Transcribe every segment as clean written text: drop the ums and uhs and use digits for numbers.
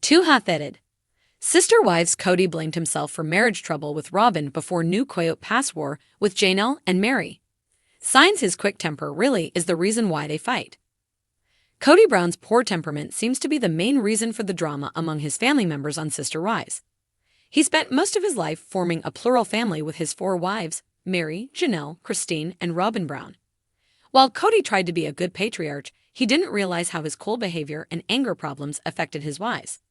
Too hot-headed. Sister wives Kody blamed himself for marriage trouble with Robyn before new Coyote Pass war with Janelle and Mary. Signs his quick temper really is the reason why they fight. Kody Brown's poor temperament seems to be the main reason for the drama among his family members on Sister Wives. He spent most of his life forming a plural family with his 4 wives, Mary, Janelle, Cristin, and Robyn Brown. While Kody tried to be a good patriarch, he didn't realize how his cold behavior and anger problems affected his wives.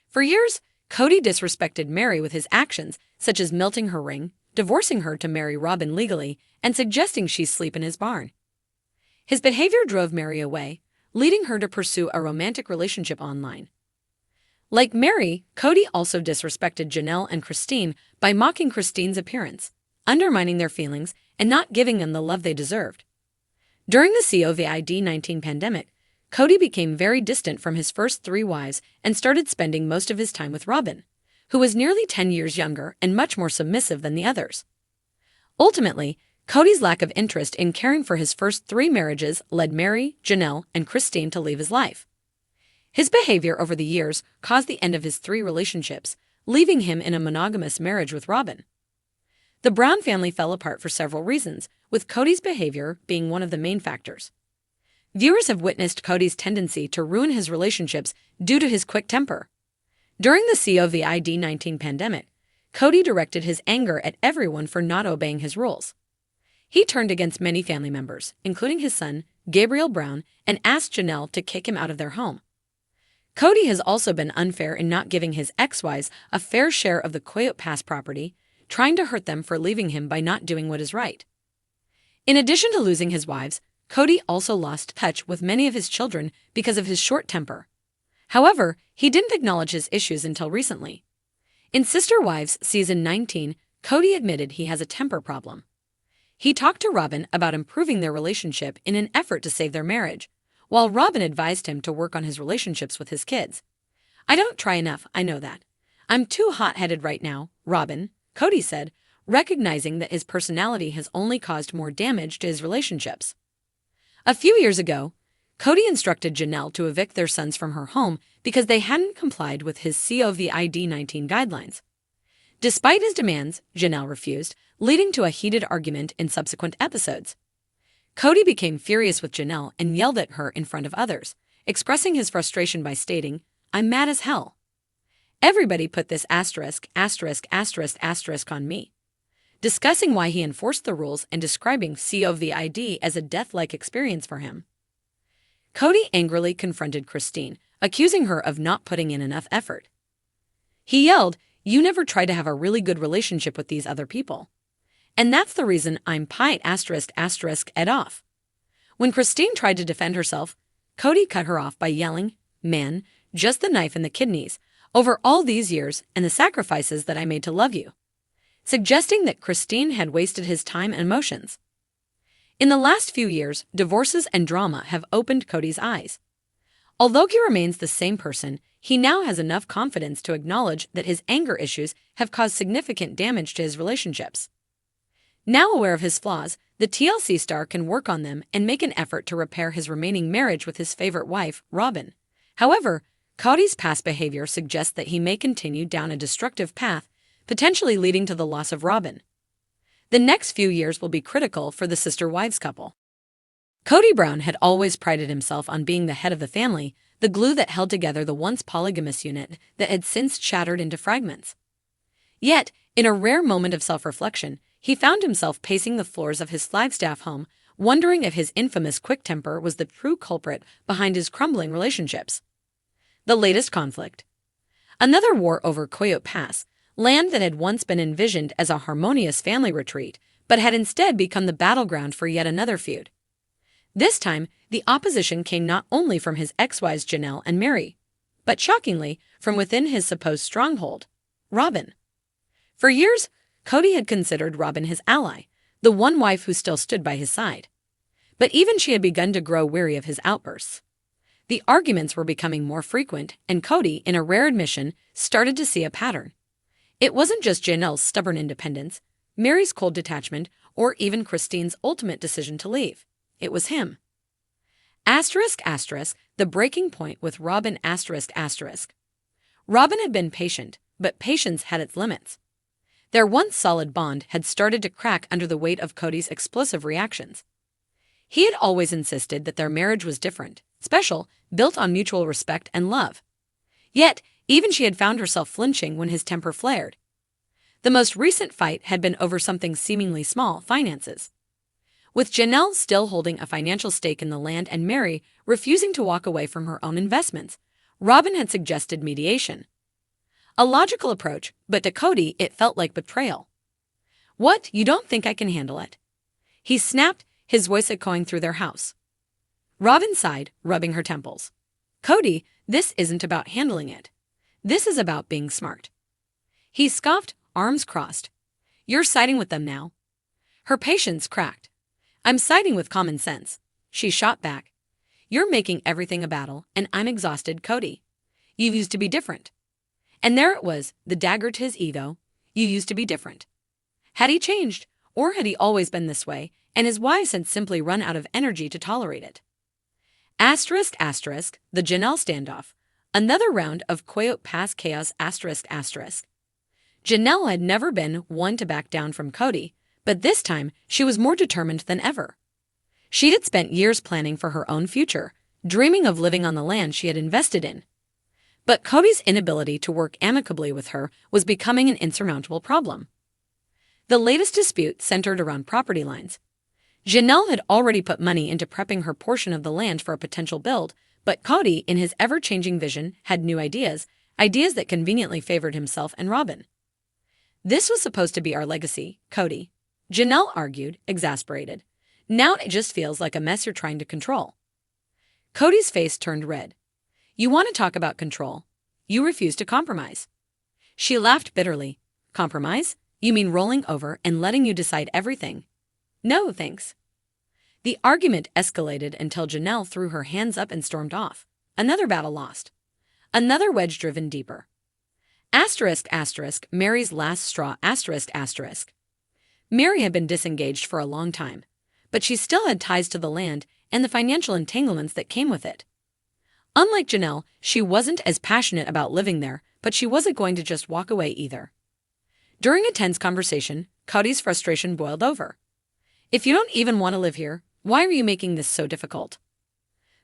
For years, Kody disrespected Mary with his actions, such as melting her ring, divorcing her to marry Robyn legally, and suggesting she sleep in his barn. His behavior drove Mary away, leading her to pursue a romantic relationship online. Like Mary, Kody also disrespected Janelle and Cristin by mocking Cristin's appearance, undermining their feelings, and not giving them the love they deserved. During the COVID-19 pandemic, Kody became very distant from his first 3 wives and started spending most of his time with Robyn, who was nearly 10 years younger and much more submissive than the others. Ultimately, Kody's lack of interest in caring for his first 3 marriages led Mary, Janelle, and Cristin to leave his life. His behavior over the years caused the end of his 3 relationships, leaving him in a monogamous marriage with Robyn. The Brown family fell apart for several reasons, with Kody's behavior being one of the main factors. Viewers have witnessed Kody's tendency to ruin his relationships due to his quick temper. During the COVID-19 pandemic, Kody directed his anger at everyone for not obeying his rules. He turned against many family members, including his son, Gabriel Brown, and asked Janelle to kick him out of their home. Kody has also been unfair in not giving his ex-wives a fair share of the Coyote Pass property, trying to hurt them for leaving him by not doing what is right. In addition to losing his wives, Kody also lost touch with many of his children because of his short temper. However, he didn't acknowledge his issues until recently. In Sister Wives Season 19, Kody admitted he has a temper problem. He talked to Robyn about improving their relationship in an effort to save their marriage, while Robyn advised him to work on his relationships with his kids. "I don't try enough, I know that. I'm too hot-headed right now, Robyn," Kody said, recognizing that his personality has only caused more damage to his relationships. A few years ago, Kody instructed Janelle to evict their sons from her home because they hadn't complied with his COVID-19 guidelines. Despite his demands, Janelle refused, leading to a heated argument in subsequent episodes. Kody became furious with Janelle and yelled at her in front of others, expressing his frustration by stating, "I'm mad as hell. Everybody put this asterisk on me," discussing why he enforced the rules and describing COVID as a death-like experience for him. Kody angrily confronted Cristin, accusing her of not putting in enough effort. He yelled, "You never try to have a really good relationship with these other people. And that's the reason I'm ed off." When Cristin tried to defend herself, Kody cut her off by yelling, "Man, just the knife and the kidneys, over all these years and the sacrifices that I made to love you," suggesting that Cristin had wasted his time and emotions. In the last few years, divorces and drama have opened Kody's eyes. Although he remains the same person, he now has enough confidence to acknowledge that his anger issues have caused significant damage to his relationships. Now aware of his flaws, the TLC star can work on them and make an effort to repair his remaining marriage with his favorite wife, Robyn. However, Kody's past behavior suggests that he may continue down a destructive path, potentially leading to the loss of Robyn. The next few years will be critical for the Sister Wives couple. Kody Brown had always prided himself on being the head of the family, the glue that held together the once polygamous unit that had since shattered into fragments. Yet, in a rare moment of self-reflection, he found himself pacing the floors of his Flagstaff home, wondering if his infamous quick temper was the true culprit behind his crumbling relationships. The latest conflict. Another war over Coyote Pass, land that had once been envisioned as a harmonious family retreat, but had instead become the battleground for yet another feud. This time, the opposition came not only from his ex-wives Janelle and Mary, but shockingly, from within his supposed stronghold, Robyn. For years, Kody had considered Robyn his ally, the one wife who still stood by his side. But even she had begun to grow weary of his outbursts. The arguments were becoming more frequent, and Kody, in a rare admission, started to see a pattern. It wasn't just Janelle's stubborn independence, Mary's cold detachment, or even Cristin's ultimate decision to leave. It was him. The breaking point with Robyn ***. Robyn had been patient, but patience had its limits. Their once solid bond had started to crack under the weight of Kody's explosive reactions. He had always insisted that their marriage was different, special, built on mutual respect and love. Yet, even she had found herself flinching when his temper flared. The most recent fight had been over something seemingly small, finances. With Janelle still holding a financial stake in the land and Mary refusing to walk away from her own investments, Robyn had suggested mediation. A logical approach, but to Kody it felt like betrayal. "What, you don't think I can handle it?" he snapped, his voice echoing through their house. Robyn sighed, rubbing her temples. "Kody, this isn't about handling it. This is about being smart." He scoffed, arms crossed. "You're siding with them now." Her patience cracked. "I'm siding with common sense," she shot back. "You're making everything a battle, and I'm exhausted, Kody. You used to be different." And there it was, the dagger to his ego. You used to be different. Had he changed, or had he always been this way, and his wives had simply run out of energy to tolerate it? Asterisk, asterisk, the Janelle standoff. Another round of Coyote Pass chaos, asterisk, asterisk. Janelle had never been one to back down from Kody, but this time she was more determined than ever. She had spent years planning for her own future, dreaming of living on the land she had invested in. But Kody's inability to work amicably with her was becoming an insurmountable problem. The latest dispute centered around property lines. Janelle had already put money into prepping her portion of the land for a potential build, but Kody, in his ever-changing vision, had new ideas that conveniently favored himself and Robyn. "This was supposed to be our legacy, Kody," Janelle argued, exasperated. "Now it just feels like a mess you're trying to control." Kody's face turned red. "You want to talk about control? You refuse to compromise." She laughed bitterly. "Compromise? You mean rolling over and letting you decide everything? No, thanks." The argument escalated until Janelle threw her hands up and stormed off. Another battle lost. Another wedge driven deeper. Asterisk, asterisk, Mary's last straw, asterisk, asterisk. Mary had been disengaged for a long time, but she still had ties to the land and the financial entanglements that came with it. Unlike Janelle, she wasn't as passionate about living there, but she wasn't going to just walk away either. During a tense conversation, Kody's frustration boiled over. "If you don't even want to live here, why are you making this so difficult?"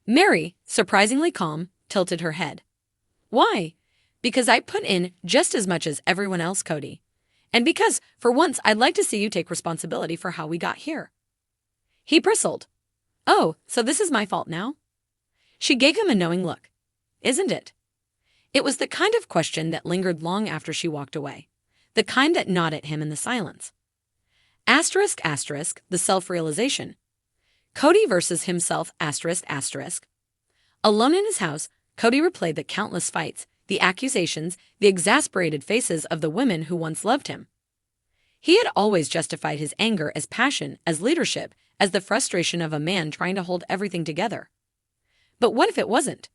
Mary, surprisingly calm, tilted her head. "Why? Because I put in just as much as everyone else, Kody. And because, for once, I'd like to see you take responsibility for how we got here." He bristled. "Oh, so this is my fault now?" She gave him a knowing look. "Isn't it?" It was the kind of question that lingered long after she walked away, the kind that gnawed at him in the silence. Asterisk, asterisk, the self-realization. Kody versus himself, asterisk, asterisk. Alone in his house, Kody replayed the countless fights, the accusations, the exasperated faces of the women who once loved him. He had always justified his anger as passion, as leadership, as the frustration of a man trying to hold everything together. But what if it wasn't?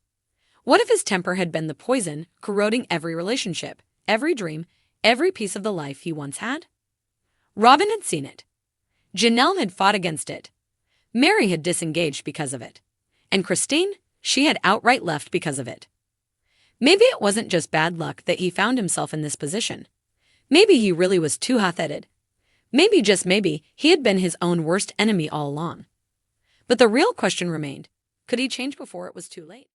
What if his temper had been the poison, corroding every relationship, every dream, every piece of the life he once had? Robyn had seen it. Janelle had fought against it. Mary had disengaged because of it. And Cristin, she had outright left because of it. Maybe it wasn't just bad luck that he found himself in this position. Maybe he really was too hot-headed. Maybe, just maybe, he had been his own worst enemy all along. But the real question remained, could he change before it was too late?